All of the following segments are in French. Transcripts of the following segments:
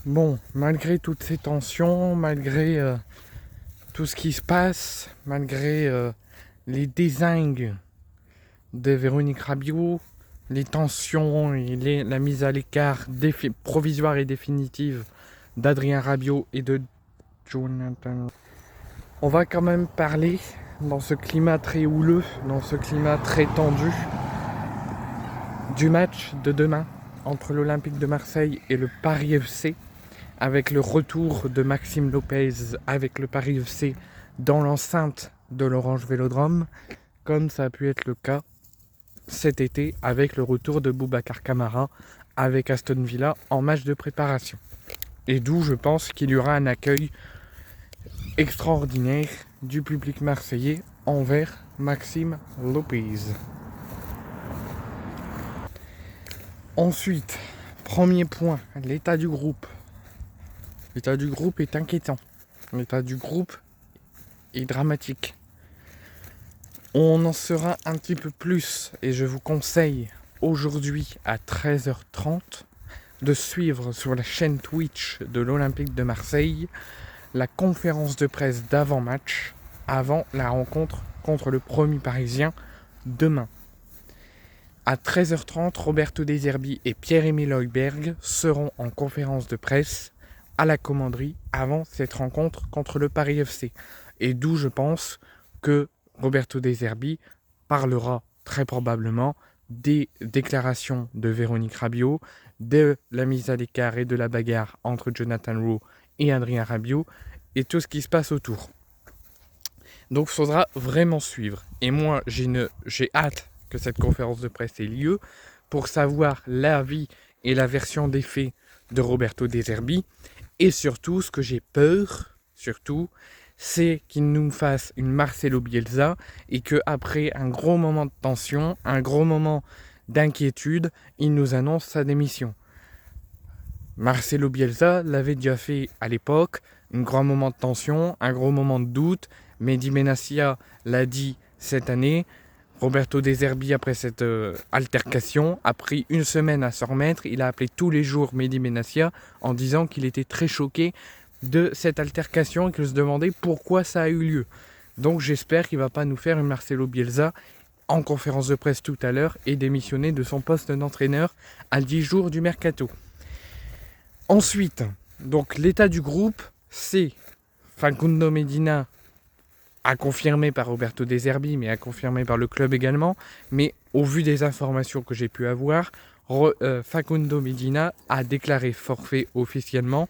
Bon, malgré toutes ces tensions, malgré tout ce qui se passe, malgré les dézingues de Véronique Rabiot, les tensions et la mise à l'écart provisoire et définitive d'Adrien Rabiot et de Jonathan, on va quand même parler, dans ce climat très houleux, dans ce climat très tendu, du match de demain entre l'Olympique de Marseille et le Paris FC, avec le retour de Maxime Lopez avec le Paris FC dans l'enceinte de l'Orange Vélodrome, comme ça a pu être le cas cet été avec le retour de Boubacar Kamara avec Aston Villa en match de préparation. Et d'où je pense qu'il y aura un accueil extraordinaire du public marseillais envers Maxime Lopez. Ensuite, premier point, l'état du groupe. L'état du groupe est inquiétant. L'état du groupe est dramatique. On en saura un petit peu plus et je vous conseille aujourd'hui à 13h30 de suivre sur la chaîne Twitch de l'Olympique de Marseille la conférence de presse d'avant-match, avant la rencontre contre le Promu Parisien demain. À 13h30, Roberto De Zerbi et Pierre-Emile Højbjerg seront en conférence de presse à la commanderie avant cette rencontre contre le Paris FC. Et d'où je pense que Roberto De Zerbi parlera très probablement des déclarations de Véronique Rabiot, de la mise à l'écart et de la bagarre entre Jonathan Rowe et Adrien Rabiot et tout ce qui se passe autour. Donc il faudra vraiment suivre. Et moi, j'ai hâte que cette conférence de presse ait lieu pour savoir l'avis et la version des faits de Roberto De Zerbi. Et surtout, ce que j'ai peur, c'est qu'il nous fasse une Marcelo Bielsa et qu'après un gros moment de tension, un gros moment d'inquiétude, il nous annonce sa démission. Marcelo Bielsa l'avait déjà fait à l'époque, un grand moment de tension, un gros moment de doute. Mehdi Benassia l'a dit cette année. Roberto De Zerbi, après cette altercation, a pris une semaine à s'en remettre. Il a appelé tous les jours Mehdi Benassia en disant qu'il était très choqué de cette altercation et qu'il se demandait pourquoi ça a eu lieu. Donc j'espère qu'il ne va pas nous faire une Marcelo Bielsa en conférence de presse tout à l'heure et démissionner de son poste d'entraîneur à 10 jours du mercato. Ensuite, donc l'état du groupe, c'est Facundo Medina, à confirmer par Roberto De Zerbi, mais à confirmer par le club également. Mais au vu des informations que j'ai pu avoir, Facundo Medina a déclaré forfait officiellement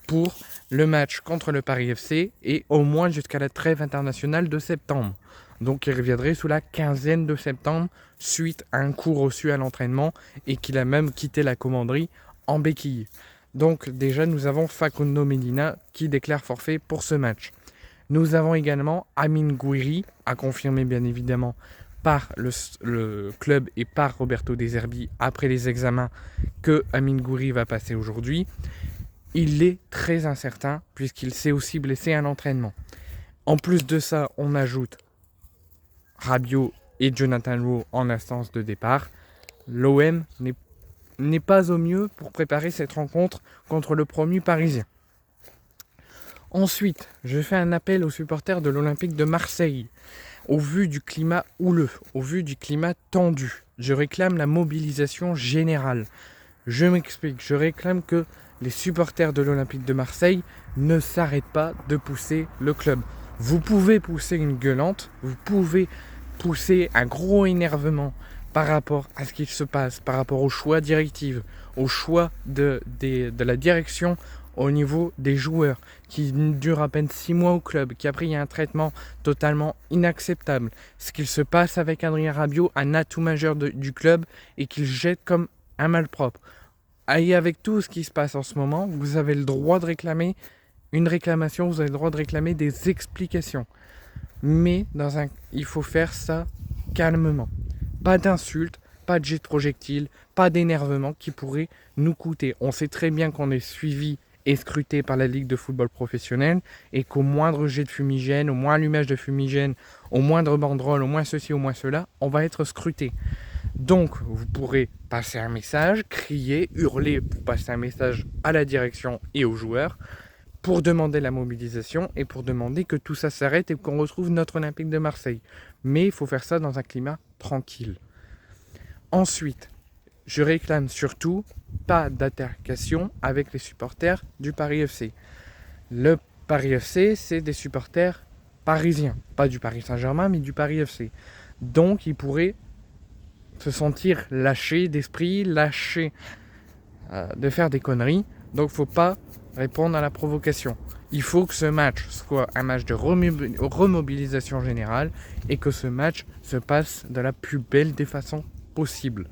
pour le match contre le Paris FC et au moins jusqu'à la trêve internationale de septembre. Donc il reviendrait sous la quinzaine de septembre suite à un coup reçu à l'entraînement et qu'il a même quitté la commanderie en béquille. Donc déjà nous avons Facundo Medina qui déclare forfait pour ce match. Nous avons également Amine Gouiri, à confirmer bien évidemment par le club et par Roberto De Zerbi après les examens que Amine Gouiri va passer aujourd'hui. Il est très incertain puisqu'il s'est aussi blessé à l'entraînement. En plus de ça, on ajoute Rabiot et Jonathan Rowe en instance de départ. L'OM n'est pas au mieux pour préparer cette rencontre contre le Promu Parisien. Ensuite, je fais un appel aux supporters de l'Olympique de Marseille. Au vu du climat houleux, au vu du climat tendu, je réclame la mobilisation générale. Je m'explique, je réclame que les supporters de l'Olympique de Marseille ne s'arrêtent pas de pousser le club. Vous pouvez pousser une gueulante, vous pouvez pousser un gros énervement par rapport à ce qui se passe, par rapport au choix directif, au choix de la direction au niveau des joueurs, qui dure à peine 6 mois au club, qui a pris un traitement totalement inacceptable. Ce qu'il se passe avec Adrien Rabiot, un atout majeur du club, et qu'il jette comme un malpropre. Et avec tout ce qui se passe en ce moment, vous avez le droit de réclamer une réclamation, vous avez le droit de réclamer des explications. Mais il faut faire ça calmement. Pas d'insultes, pas de jet de projectiles, pas d'énervement qui pourrait nous coûter. On sait très bien qu'on est suivi et scruté par la Ligue de football professionnel et qu'au moindre jet de fumigène, au moindre allumage de fumigène, au moindre banderole, au moins ceci, au moins cela, on va être scruté. Donc, vous pourrez passer un message, crier, hurler pour passer un message à la direction et aux joueurs pour demander la mobilisation et pour demander que tout ça s'arrête et qu'on retrouve notre Olympique de Marseille. Mais il faut faire ça dans un climat tranquille. Ensuite, je réclame surtout pas d'altercation avec les supporters du Paris FC. Le Paris FC, c'est des supporters parisiens, pas du Paris Saint-Germain, mais du Paris FC. Donc, ils pourraient se sentir lâchés d'esprit, lâchés de faire des conneries. Donc, faut pas répondre à la provocation. Il faut que ce match soit un match de remobilisation générale et que ce match se passe de la plus belle des façons possibles.